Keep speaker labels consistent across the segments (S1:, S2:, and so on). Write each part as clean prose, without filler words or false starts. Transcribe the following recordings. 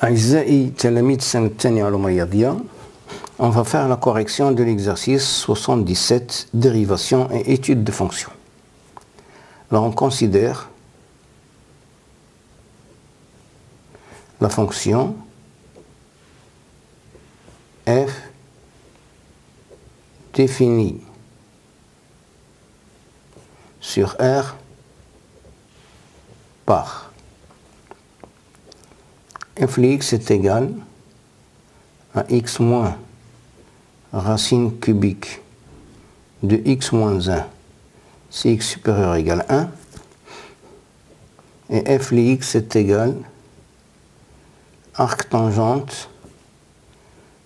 S1: أعزائي تلاميذ السنة الثانية علوم رياضية، on va faire la correction de l'exercice 77, dérivation et étude de fonctions. Alors on considère la fonction f définie sur R par f de x est égal à x moins racine cubique de x moins 1 si x supérieur égale 1, et f de x est égal arc tangente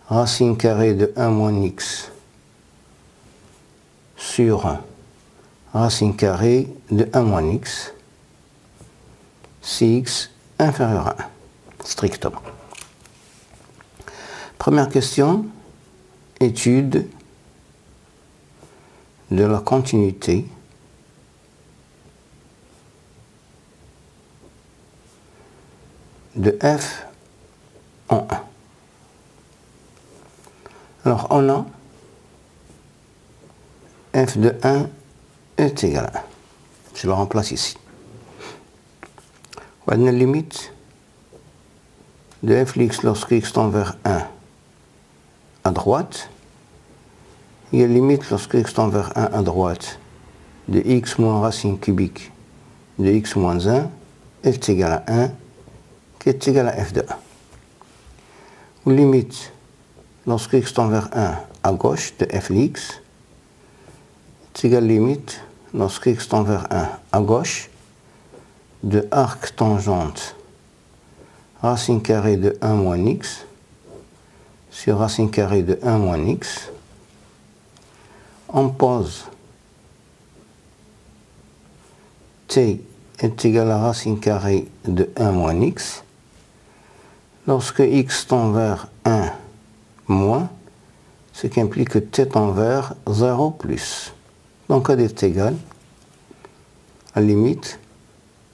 S1: racine carrée de 1 moins x sur racine carrée de 1 moins x si x inférieur à 1, strictement. Première question, étude de la continuité de f en 1. Alors on a f de 1 est égal à 1. Je le remplace ici. On a la limite de f de x lorsque x tend vers 1 à droite. Il y a limite lorsque x tend vers 1 à droite de x moins racine cubique de x moins 1 est égal à 1 qui est égal à f de 1. Ou limite lorsque x tend vers 1 à gauche de f de x est égal à limite lorsque x tend vers 1 à gauche de arc tangente racine carrée de 1 moins x sur racine carrée de 1 moins x. On pose t est égal à racine carrée de 1 moins x lorsque x tend vers 1 moins, ce qui implique que t tend vers 0 plus. Donc AD est égal à limite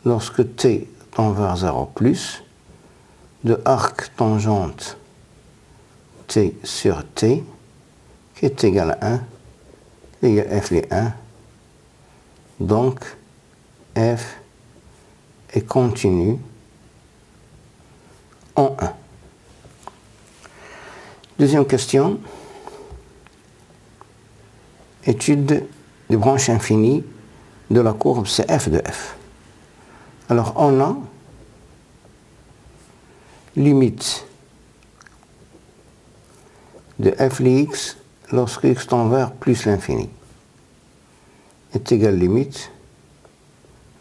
S1: lorsque t tend vers 0 plus de arc tangente t sur t qui est égal à 1 égale f de 1. Donc f est continu en 1. Deuxième question, étude des branches infinies de la courbe CF de f. Alors on a limite de f de x lorsque x tend vers plus l'infini est égal limite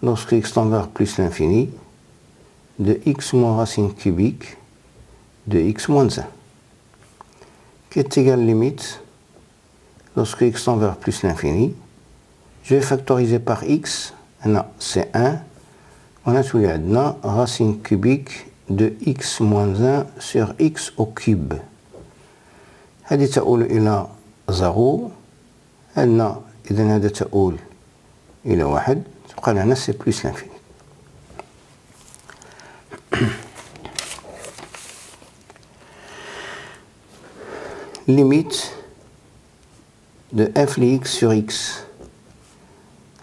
S1: lorsque x tend vers plus l'infini de x moins racine cubique de x moins 1 qui est égal limite lorsque x tend vers plus l'infini. Je vais factoriser par x, c'est 1, on a tous les deux racine cubique de x moins 1 sur x au cube. هذه تؤول إلى 0، هنا إذا هذا تؤول إلى 1، تبقى لنا سي بلس لانفيني. Limite de f de x sur x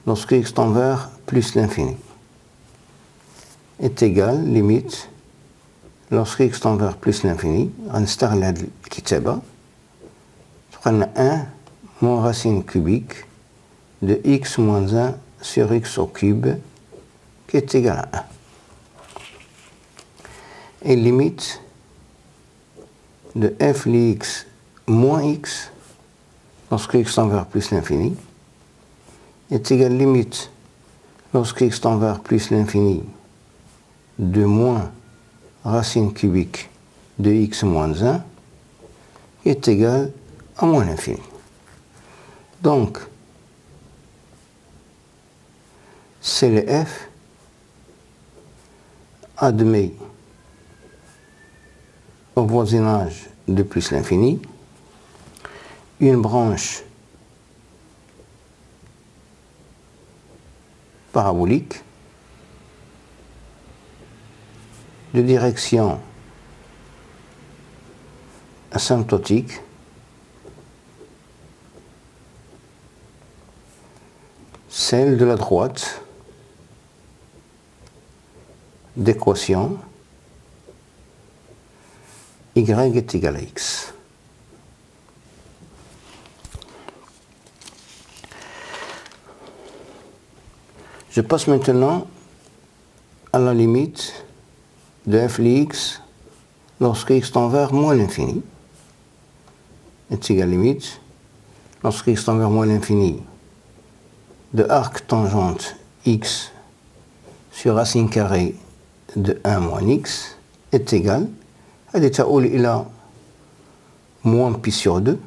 S1: lorsque x tend vers plus l'infini est égal limite lorsque x tend vers plus l'infini. غنستغل هذه الكتابة تبقى لنا 1 moins racine cubique de x moins 1 sur x au cube qui est égal à 1. Et limite de f de x moins x lorsque x tend vers plus l'infini est égal limite lorsque x tend vers plus l'infini de moins racine cubique de x moins 1 qui est égal à moins l'infini. Donc c'est le f admet au voisinage de plus l'infini une branche parabolique de direction asymptotique celle de la droite d'équation y est égal à x. Je passe maintenant à la limite de f de x lorsque x tend vers moins l'infini est égal à limite lorsque x tend vers moins l'infini de arc tangente x sur racine carrée de 1 moins x est égal à l'étaoul il a moins pi sur 2.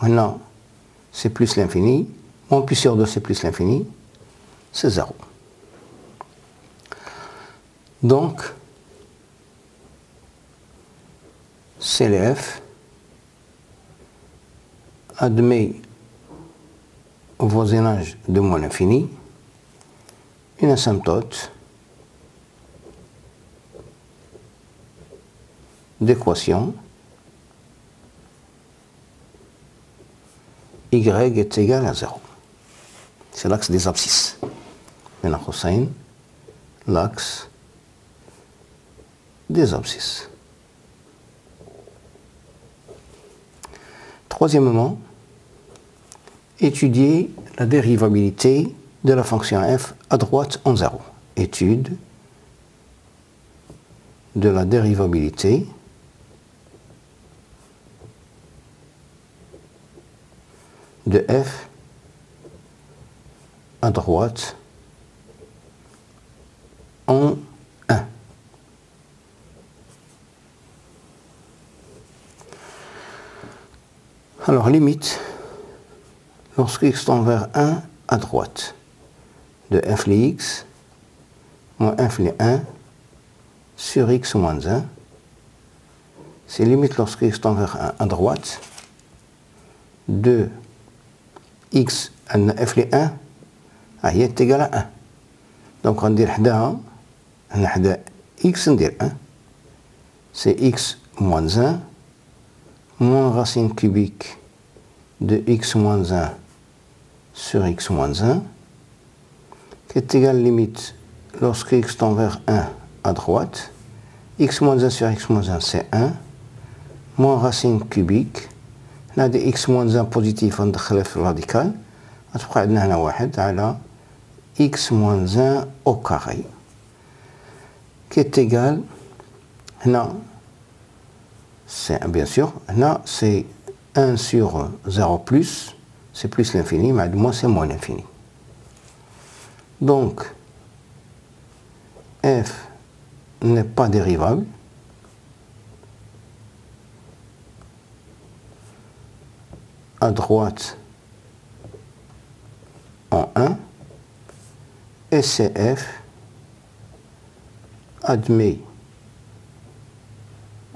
S1: Maintenant, c'est plus l'infini. Moins pi sur 2, c'est plus l'infini. C'est 0. Donc, CLF admet au voisinage de moins l'infini une asymptote d'équation y est égal à 0. C'est l'axe des abscisses. Maintenant, cosine, l'axe des abscisses. Troisièmement, étudier la dérivabilité de la fonction f à droite en 0. Étude de la dérivabilité de f à droite en 1. Alors, limite, lorsque x tend vers 1 à droite, de f de x moins f de 1 sur x moins 1, c'est limite lorsque x tend vers 1 à droite, de x f de 1 est égal à 1. Donc, on va dire x, on dire 1. C'est x moins 1 moins racine cubique de x moins 1 sur x moins 1 qui est égal limite lorsque x tend vers 1 à droite, x moins 1 sur x moins 1 c'est 1 moins racine cubique là de x moins 1 positif ندخله في الراديكال غتبقى عندنا هنا واحد على x moins 1 au carré qui est égal هنا c'est bien sûr là c'est 1 sur 0 plus c'est plus l'infini mais moins c'est moins l'infini. Donc f n'est pas dérivable à droite en 1 et CF admet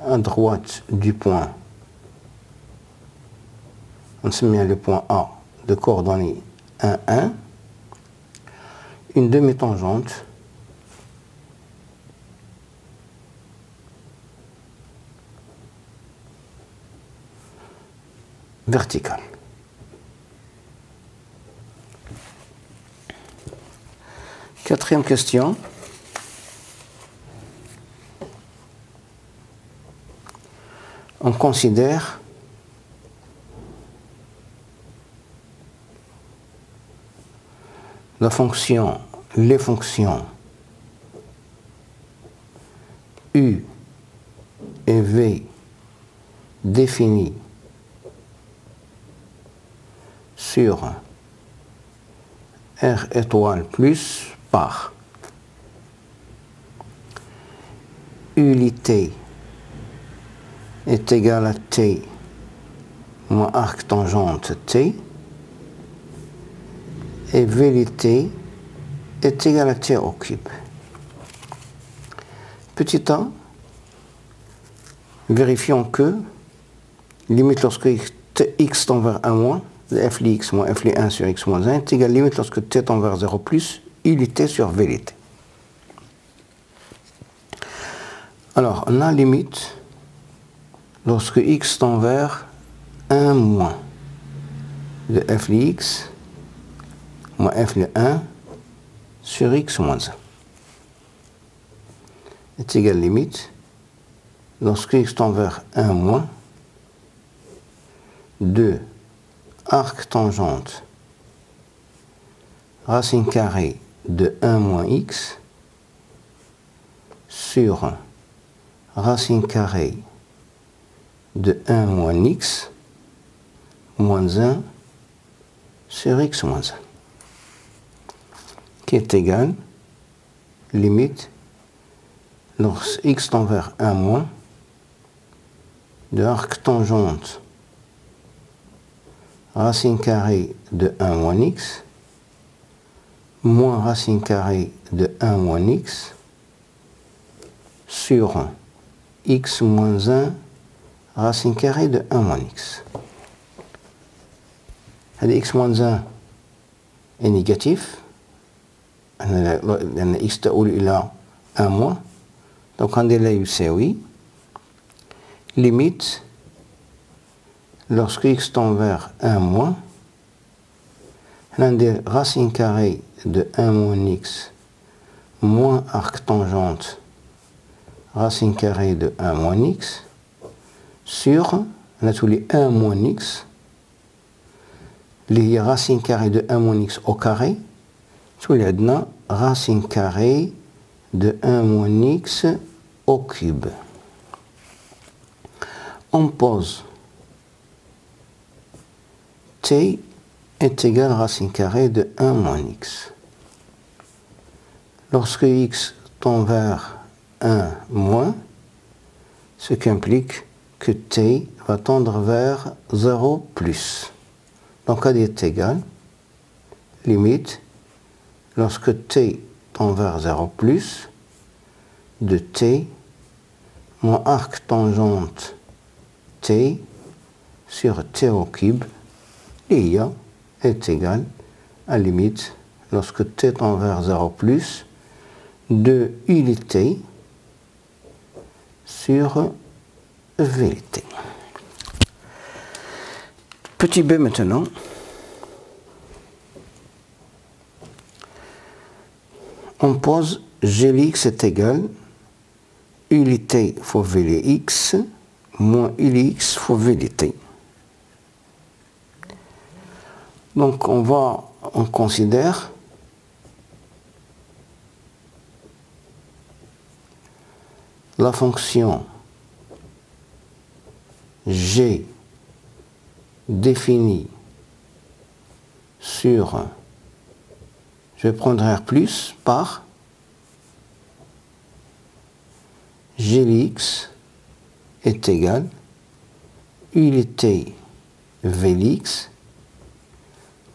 S1: à droite du point, on se met le point A de coordonnées 1, 1, une demi-tangente verticale. Quatrième question. On considère les fonctions U et V définies sur R étoile plus par unité est égal à T moins arc tangente T et VLT est égal à T au cube. Petit a, vérifions que limite lorsque x tend vers 1 moins, f de x moins f de 1 sur x moins 1 est égal à limite lorsque t tend vers 0 plus ULT sur VLT. Alors, on a limite lorsque x tend vers 1 moins de f de x moins f de 1 sur x moins 1 est égal limite lorsque x tend vers 1 moins de arc tangente racine carrée de 1 moins x sur racine carrée de 1 moins x moins 1 sur x moins 1, qui est égal, limite, lorsque x tend vers 1 moins, de arc tangente racine carrée de 1 moins x, moins racine carrée de 1 moins x, sur x moins 1 racine carrée de 1 moins x. x moins 1 est négatif, x تؤول إلى 1 moins, donc عندي لا يساوي limite lorsque x tend vers 1 moins, عندي racine carrée de 1 moins x moins arc tangente racine carrée de 1 moins x sur, on a tous les 1 moins x, les racine carrée de 1 moins x au carré, tous les racine carrée de 1 moins x au cube. On pose t est égal à racine carrée de 1 moins x. Lorsque x tend vers 1 moins, ce qui implique que t va tendre vers 0 plus. Donc AD est égal, limite, lorsque t tend vers 0 plus, de t moins arc tangente t sur t au cube, l'IA est égal à limite, lorsque t tend vers 0 plus, de UT sur VT. Petit b maintenant. On pose Glx est égal ULT fois VLX moins ULX fois VLT. Donc on considère la fonction G définie sur, je vais prendre R plus par Glx est égal ULT VLX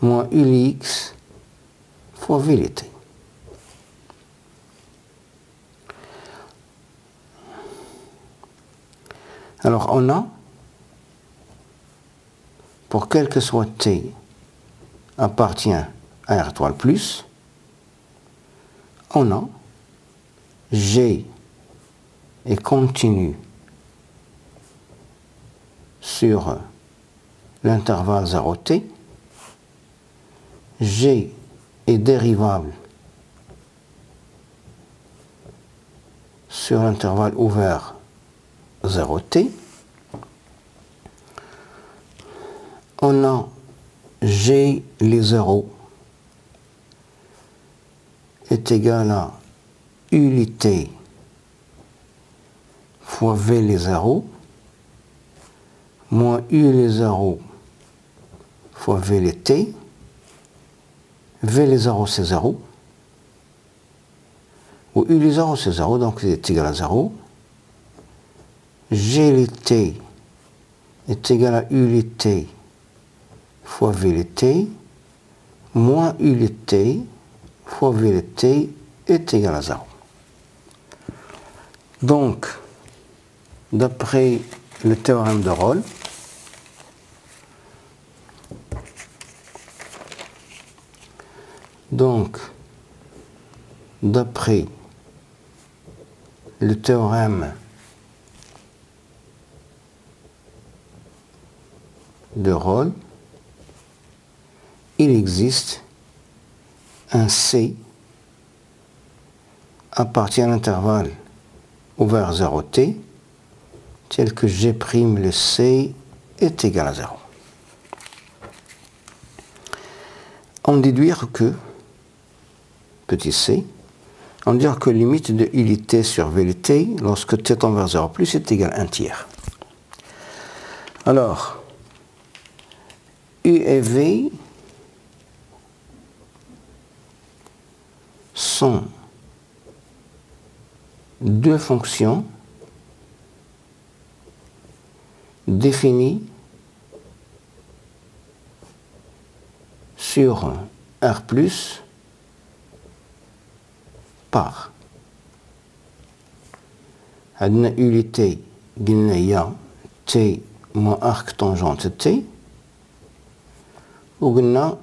S1: moins ULX fois VLT. Alors on a, pour quel que soit t appartient à R étoile plus, on a G est continu sur l'intervalle 0t, G est dérivable sur l'intervalle ouvert 0t, on a G les 0 est égal à ULT fois V les 0 moins U les 0 fois V les T. V les 0 c'est 0 ou U les 0 c'est 0, donc c'est égal à 0. G les T est égal à U les T fois V les T moins U les T fois V les T est égal à 0. Donc, d'après le théorème de Rolle, d'après le théorème de rôle, il existe un C à partir d'un intervalle ouvert 0t, tel que G' le C est égal à 0. On déduire que, petit c, on dit que limite de ULT sur VLT lorsque t tend vers 0 plus est égal à 1 tiers. Alors, U et V sont deux fonctions définies sur R plus par عندنا ULT قلنا هي T moins arc tangente T وقلنا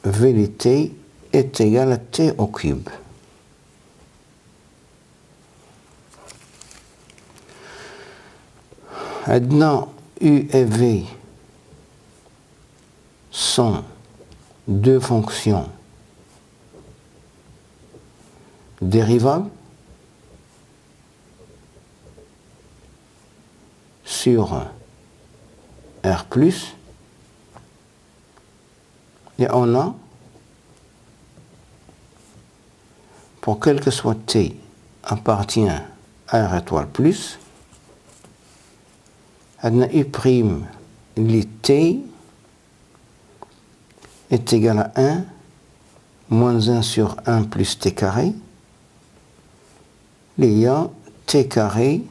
S1: VLT est égal à T au cube. عندنا U et V sont deux fonctions dérivables sur R+, et on a, pour quel que soit T appartient à R étoile plus, on a U' li T est égal à 1 moins 1 sur 1 plus T carré, il y a T carré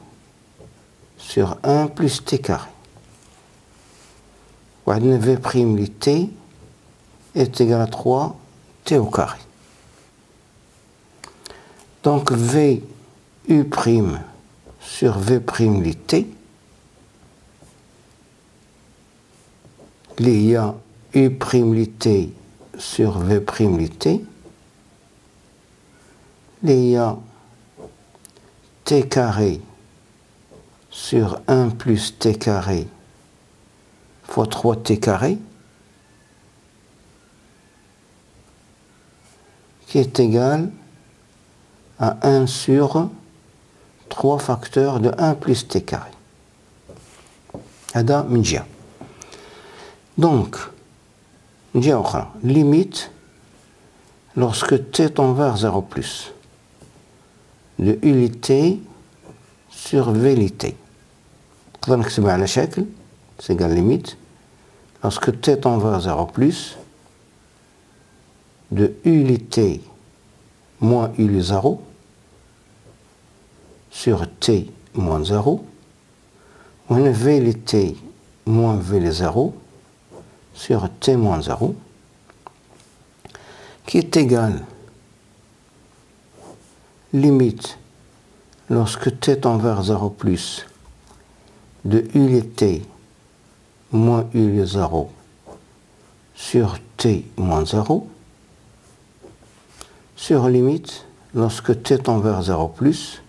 S1: sur 1 plus T carré. وعندنا V' li T est égal à 3 T au carré. Donc V U' sur V' li T, il y a U' li T sur V' li T, il y a T carré sur 1 plus T carré fois 3T carré, qui est égal à 1 sur 3 facteurs de 1 plus T carré. هذا من جهة. Donc, من جهة أخرى, limite lorsque T tend vers 0 plus de ULT sur VLT. نقدر نكتبها على شكل c'est égal limite lorsque T tend vers 0 plus de ULT moins UL 0 sur T moins 0 ou une VLT moins VL 0 sur T moins 0 qui est égal limite lorsque T tend vers 0 plus de ULT moins UL 0 sur T moins 0 sur limite lorsque T tend vers 0 plus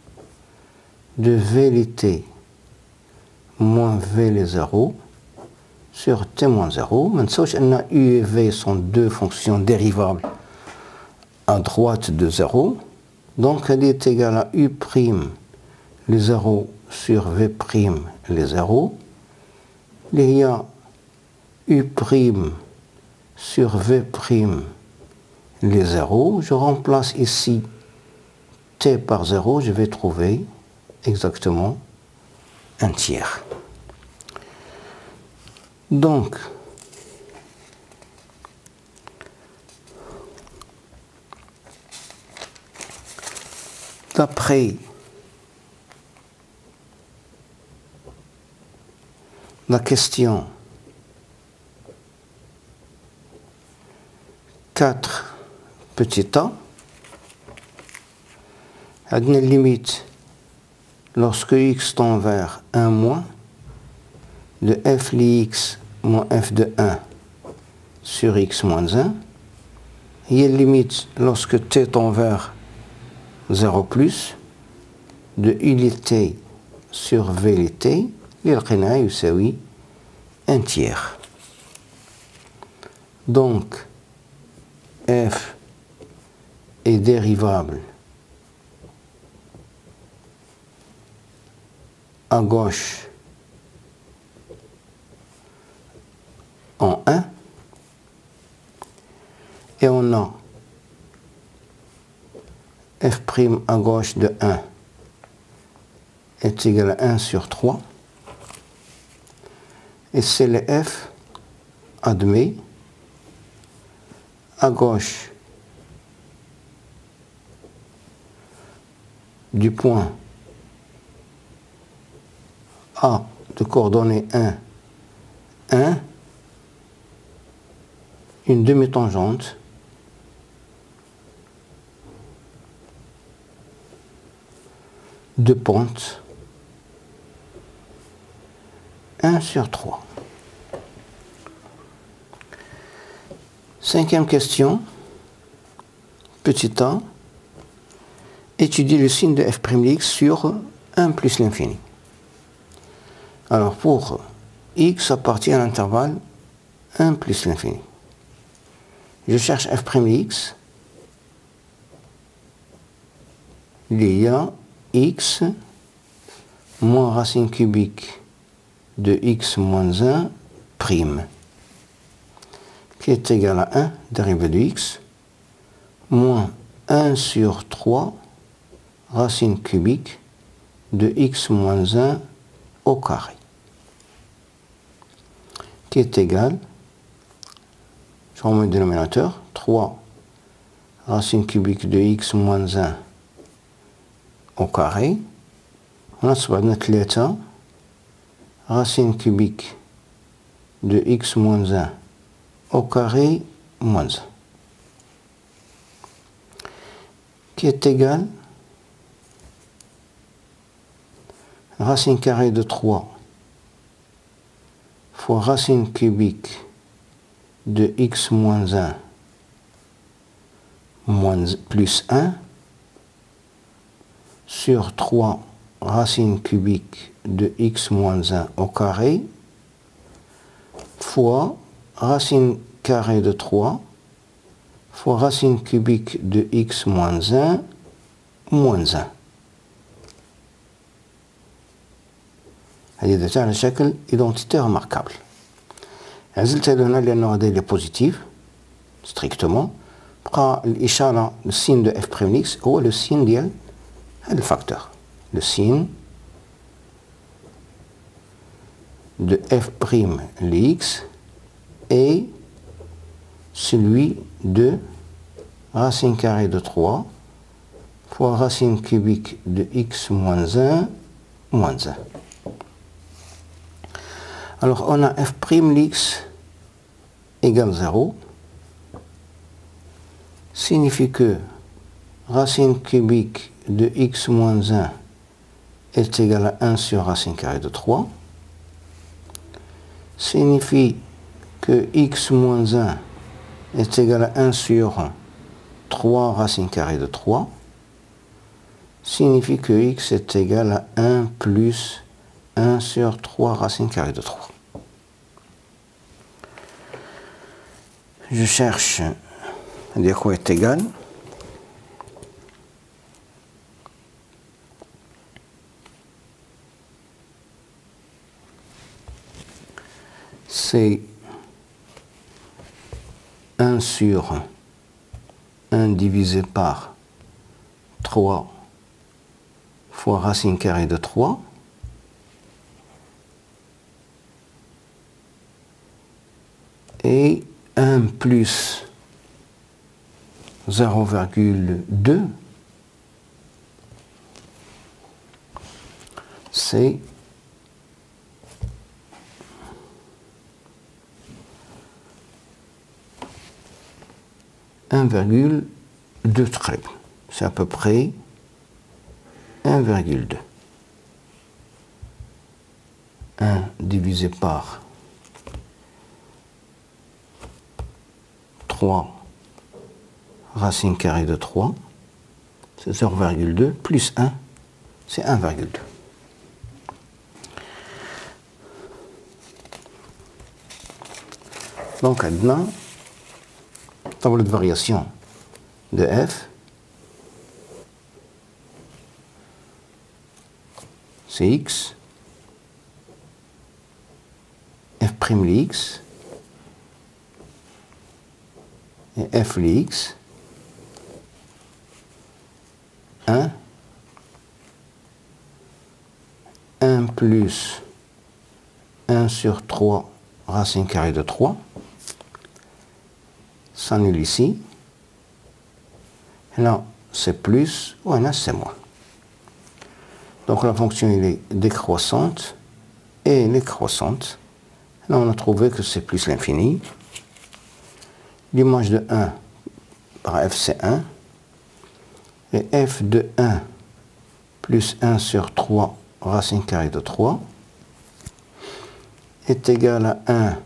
S1: de VLT moins VL 0 sur T moins 0. Maintenant, U et V sont deux fonctions dérivables à droite de 0. Donc, elle est égale à U' les 0 sur V' les 0. Il y a U' sur V' les 0. Je remplace ici T par 0. Je vais trouver exactement un tiers. Donc, d'après la question 4 petit a, à une limite lorsque x tend vers 1 moins de f li x moins f de 1 sur x moins 1, il y a une limite lorsque t tend vers 0 plus de ULT sur VLT اللي لقيناها يساوي 1 tiers. Donc, f est dérivable à gauche en 1, et on a f' à gauche de 1 est égal à 1 sur 3, et CLF admet à gauche du point A de coordonnées 1, 1, une demi-tangente de pente 1 sur 3. Cinquième question, petit a, étudier le signe de f' sur 1 plus l'infini. Alors pour x appartient à l'intervalle 1 plus l'infini. Je cherche f'(x), il y a x moins racine cubique de x moins 1 prime, qui est égal à 1, dérivée de x, moins 1 sur 3 racine cubique de x moins 1 au carré, qui est égal, je remets le dénominateur, 3 racine cubique de x moins 1 au carré, on a l'état racine cubique de x moins 1 au carré moins 1, qui est égal racine carrée de 3 fois racine cubique de x moins 1 plus 1 sur 3 racine cubique de x moins 1 au carré fois racine carrée de 3 fois racine cubique de x moins 1 moins 1. هذه على شكل identité remarquable. عزلت هنا لأنه هذا est positif strictement. بقى الإشارة le signe de f'(x) هو le signe ديال هذا الفاكتور. Le signe de f'(x) est celui de racine carrée de 3 fois racine cubique de x moins 1 moins 1. Alors on a f'(x) égale 0, signifie que racine cubique de x moins 1 est égal à 1 sur racine carrée de 3, signifie que x moins 1 est égal à 1 sur 3 racine carrée de 3, signifie que x est égal à 1 plus 1 sur 3 racine carrée de 3. Je cherche à quoi est égal. C'est 1 sur 1 divisé par 3 fois racine carrée de 3 et 1 plus 0,2, c'est 1,2 très. C'est à peu près 1,2. 1 divisé par 3 racine carrée de 3, c'est 0,2 plus 1, c'est 1,2. Donc, maintenant, table de variation de f, c'est x, f' x, et f x, 1 plus 1 sur 3 racine carrée de 3 s'annule ici. Et là, c'est plus, ou là, c'est moins. Donc la fonction elle est décroissante et elle est croissante. Là, on a trouvé que c'est plus l'infini. L'image de 1 par f, c'est 1. Et f de 1 plus 1 sur 3 racine carrée de 3 est égal à 1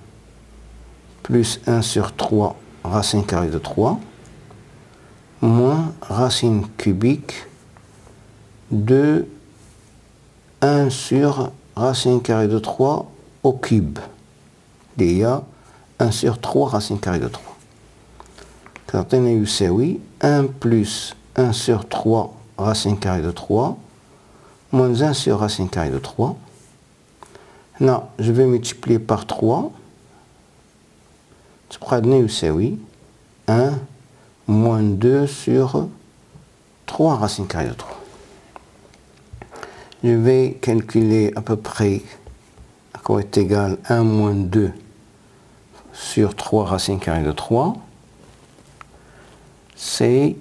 S1: plus 1 sur 3 racine carrée de 3 moins racine cubique de 1 sur racine carrée de 3 au cube. Il y a 1 sur 3 racine carrée de 3. Quand on a eu c'est oui, 1 plus 1 sur 3 racine carrée de 3 moins 1 sur racine carrée de 3. Là, je vais multiplier par 3. Tu prends c'est oui. 1 moins 2 sur 3 racine carrée de 3. Je vais calculer à peu près à quoi est égal 1 moins 2 sur 3 racine carrée de 3. C'est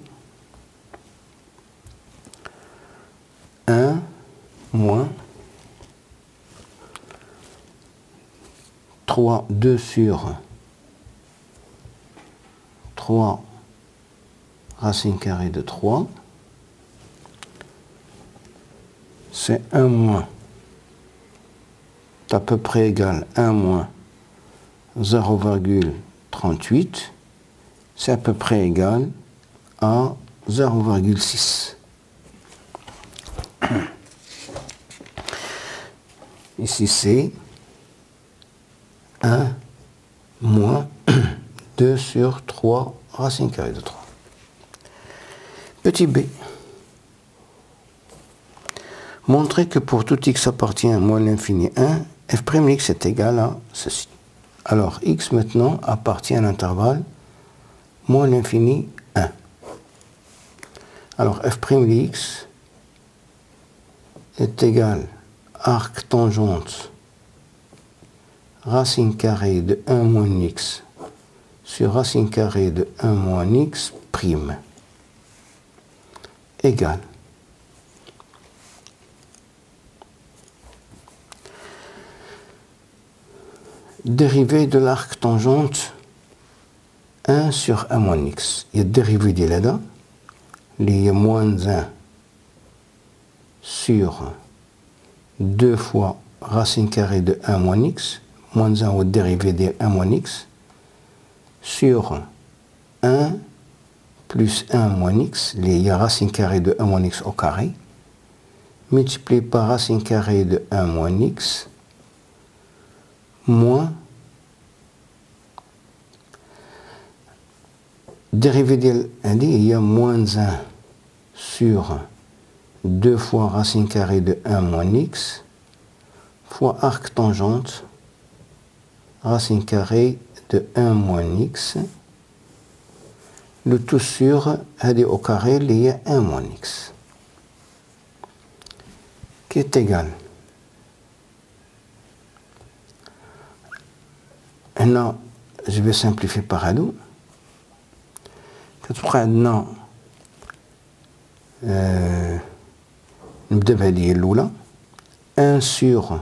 S1: 1 moins 3, 2 sur 3 racine carrée de 3. C'est 1 moins, c'est à peu près égal 1 moins 0,38. C'est à peu près égal à 0,6. Ici, c'est 1 moins 2 sur 3 racine carrée de 3. Petit b. Montrer que pour tout x appartient à moins l'infini 1, f' est égal à ceci. Alors, x maintenant appartient à l'intervalle moins l'infini 1. Alors, f' est égal à arc tangente racine carrée de 1 moins x sur racine carrée de 1 moins x prime égale dérivée de l'arc tangente 1 sur 1 moins x. Il y a dérivée de là-dedans. Il y a moins 1 sur 2 fois racine carrée de 1 moins x, moins 1 au dérivé de 1 moins x, sur 1 plus 1 moins x, il y a racine carrée de 1 moins x au carré, multiplié par racine carrée de 1 moins x, moins dérivé de il y a moins 1 sur 2 fois racine carrée de 1 moins x fois arc tangente racine carrée de 1 moins x, le tout sur au carré il y a 1 moins x qui est égal. Maintenant, je vais simplifier par à nous. Quand tu prends maintenant نبدأ بهذه الأولى 1 sur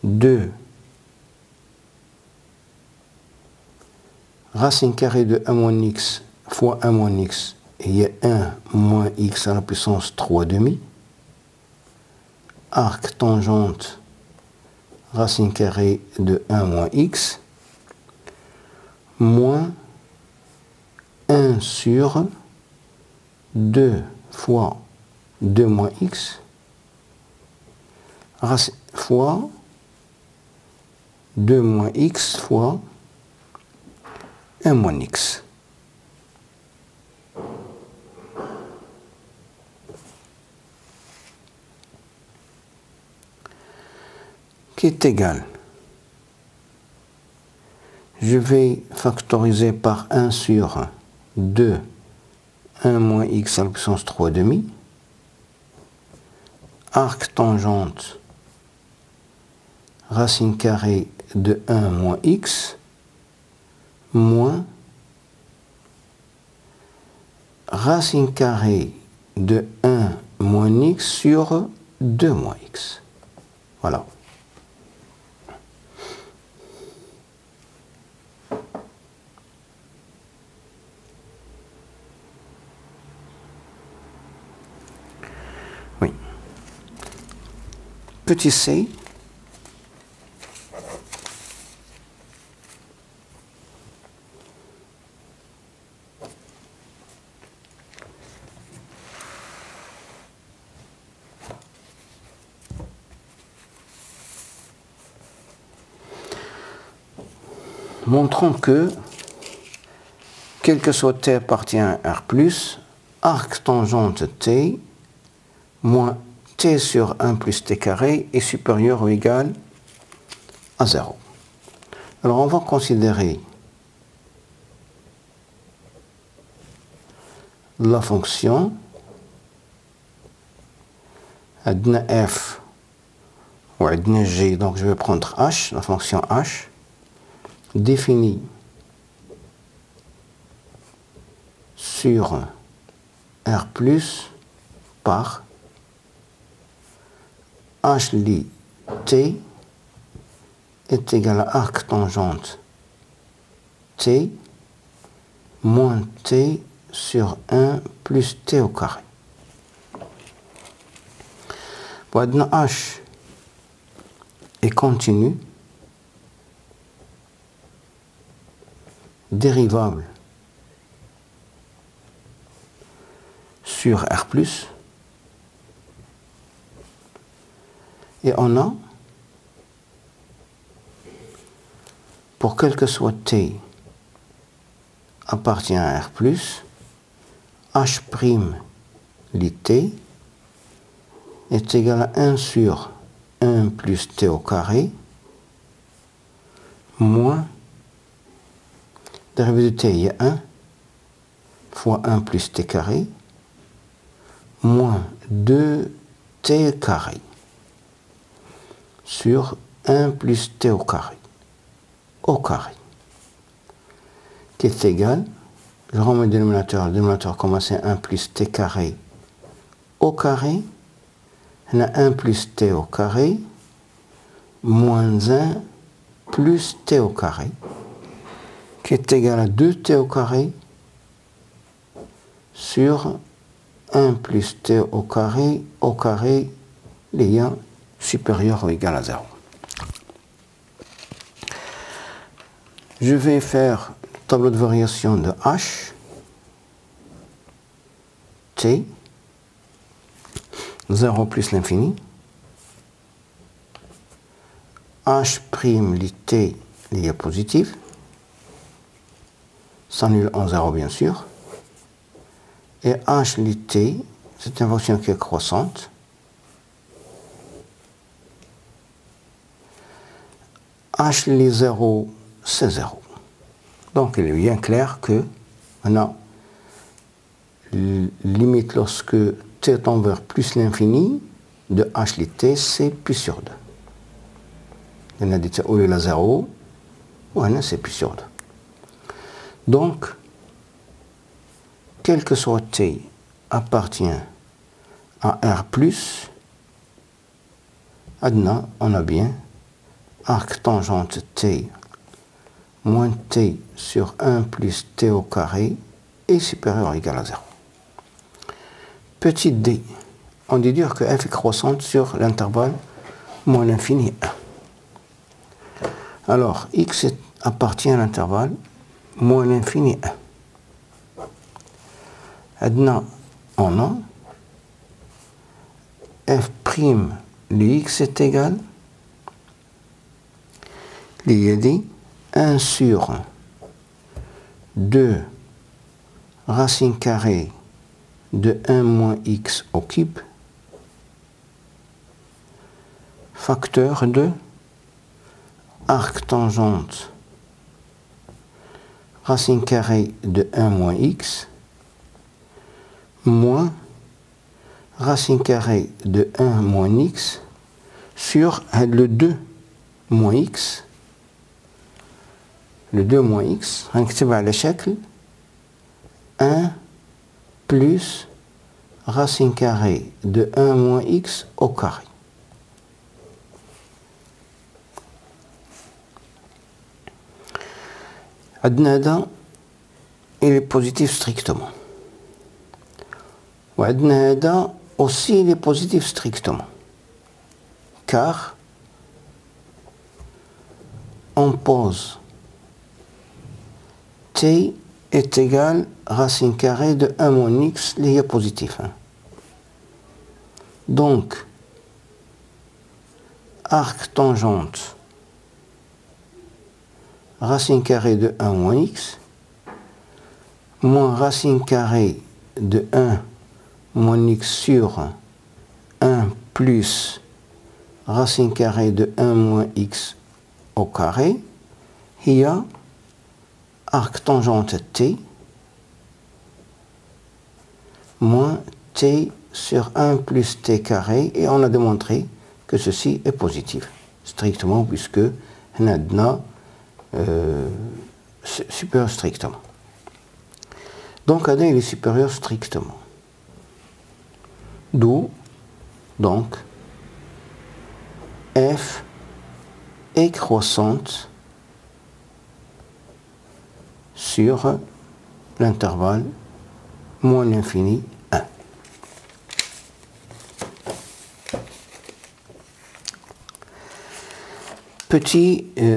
S1: 2 racine carrée de 1 moins x fois 1 moins x, et il y a 1 moins x à la puissance 3 demi, arc tangente racine carrée de 1 moins x, moins 1 sur 2 fois 2 moins x fois 2 moins x fois 1 moins x. Qui est égal. Je vais factoriser par 1 sur 2, 1 moins x à la puissance 3,5. Arc tangente, racine carrée de 1 moins x, moins racine carrée de 1 moins x sur 2 moins x. Voilà. Oui. Petit c. Montrons que, quel que soit t appartient à R+, arc tangente t moins t sur 1 plus t carré est supérieur ou égal à 0. Alors on va considérer la fonction عندنا f ou عندنا g, donc je vais prendre h, la fonction h définie sur R+ par h lit t est égal à arc tangente t moins t sur 1 plus t au carré. Bon, h est continu, dérivable sur R+, et on a, pour quel que soit t appartient à R+, h' lit t est égal à 1 sur 1 plus t au carré moins dérivé de t, il y a 1 fois 1 plus t carré moins 2t carré sur 1 plus t au carré qui est égal, je remets le dénominateur comme c'est 1 plus t carré au carré, on a 1 plus t au carré moins 1 plus t au carré qui est égal à 2t au carré sur 1 plus t au carré, l'ayant supérieur ou égal à 0. Je vais faire le tableau de variation de h, t, 0 plus l'infini, h' lit t lié positif, s'annule en 0 bien sûr, et h lit t, c'est une fonction qui est croissante, h lit 0, c'est 0. Donc il est bien clair que maintenant, limite lorsque t tend vers plus l'infini de h lit t, c'est pi sur 2. Il y en a dit au lieu de 0, ou c'est pi sur 2. Donc, quel que soit t appartient à R+, adna, on a bien arc tangente t moins t sur 1 plus t au carré est supérieur ou égal à 0. Petit d, on déduit que f est croissante sur l'intervalle moins l'infini 1. Alors, x appartient à l'intervalle moins l'infini 1. Adna, on a f' de x est égal, il y a dit 1 sur 2 racine carrée de 1 moins x au cube, facteur de arc tangente racine carrée de 1 moins x moins racine carrée de 1 moins x sur le 2 moins x. Le 2 moins x, هنكتبها على شكل 1 plus racine carrée de 1 moins x au carré. عندنا هذا il est positif strictement. وعندنا هذا aussi il est positif strictement. Car on pose t est égal racine carrée de 1 moins x, qui est positif. Donc, arc tangente racine carrée de 1 moins x moins racine carrée de 1 moins x sur 1 plus racine carrée de 1 moins x au carré, il y a arc tangente t moins t sur 1 plus t carré, et on a démontré que ceci est positif, strictement, puisque on a supérieur strictement. Donc il est supérieur strictement. D'où, donc, f est croissante sur l'intervalle moins l'infini 1.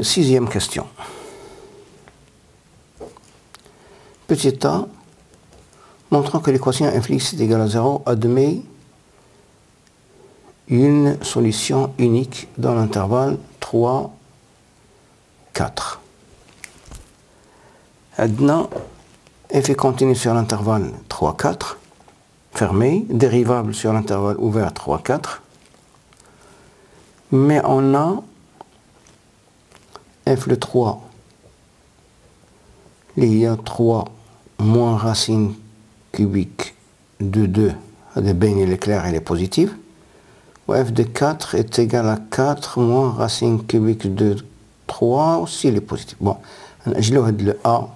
S1: Sixième question. Petit a, montrant que l'équation fx est égale à 0 admet une solution unique dans l'intervalle 3, 4. Maintenant, f est continu sur l'intervalle 3, 4, fermé, dérivable sur l'intervalle ouvert 3, 4, mais on a f le 3, il y a 3 moins racine cubique de 2, de bien il est clair, il est positif, ou f de 4 est égal à 4 moins racine cubique de 3, aussi il est positif. Bon, je le A,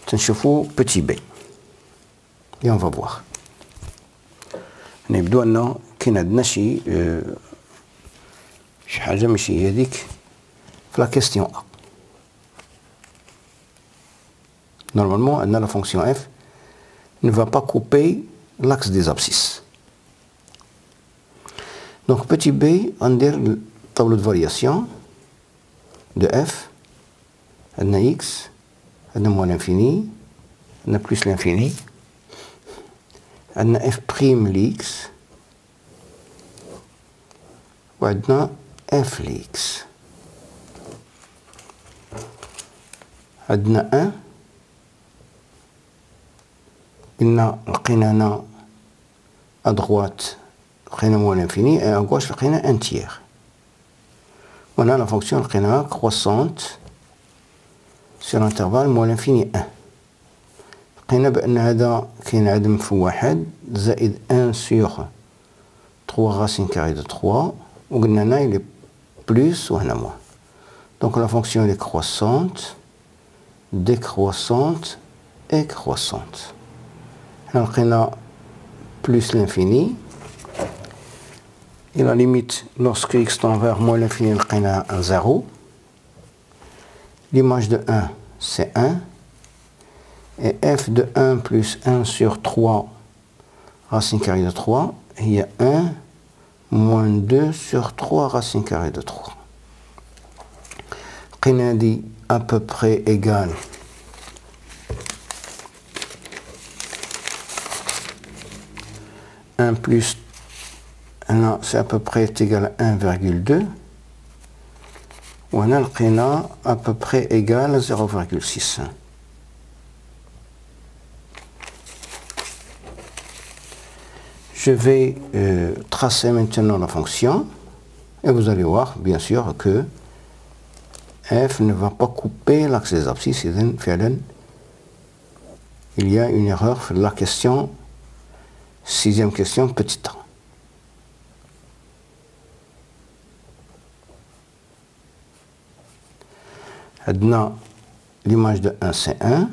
S1: تنشوفوا petit b. Et on va voir. نبدو أنه كاين عندنا شي حاجة ماشي هي هذيك في la question A. Normalement, la fonction f ne va pas couper l'axe des abscisses. Donc, petit b, on dit le tableau de variation de f, on a x, on a moins l'infini, on a plus l'infini, on a f' l'x, on a f l'x. On a 1, لقينا à droite لقينا moins l'infini, et à gauche لقينا un tiers. On a la fonction لقيناها croissante sur l'intervalle moins l'infini 1. لقينا بأن هذا كاين عدم في واحد زائد 1 sur 3 racine carrée de 3, وقلنا هنا il est plus وهنا moins. Donc la fonction elle est croissante, décroissante et croissante. On a plus l'infini, et la limite lorsque x tend vers moins l'infini, on a un 0. L'image de 1 c'est 1, et f de 1 plus 1 sur 3 racine carrée de 3, il y a 1 moins 2 sur 3 racine carrée de 3. On a dit à peu près égal un plus 1, c'est à peu près égal à 1,2. On a le à peu près égal à 0,6. Je vais tracer maintenant la fonction et vous allez voir bien sûr que f ne va pas couper l'axe des abscisses. Il y a une erreur sur la question, sixième question, petit a. Adna, l'image de 1 c'est 1.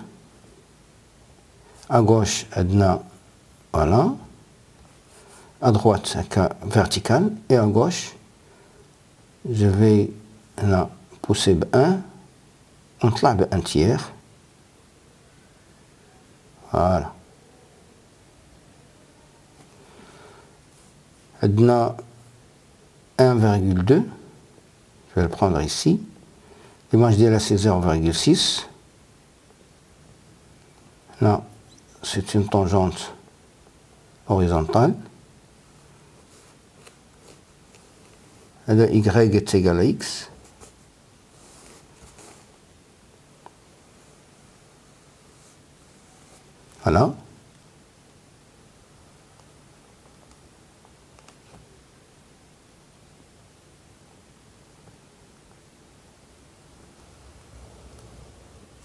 S1: À gauche, Adna, voilà. À droite, c'est vertical. Et à gauche, je vais là, pousser 1. On طلع un tiers. Voilà. Adna 1,2. Je vais le prendre ici. L'image de la c'est 0,6. Là, c'est une tangente horizontale. Là, y est égal à x. Voilà.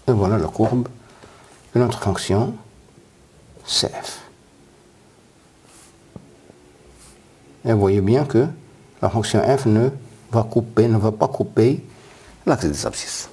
S1: Et voilà la courbe de notre fonction CF. Et vous voyez bien que la fonction f ne va pas couper l'axe des abscisses.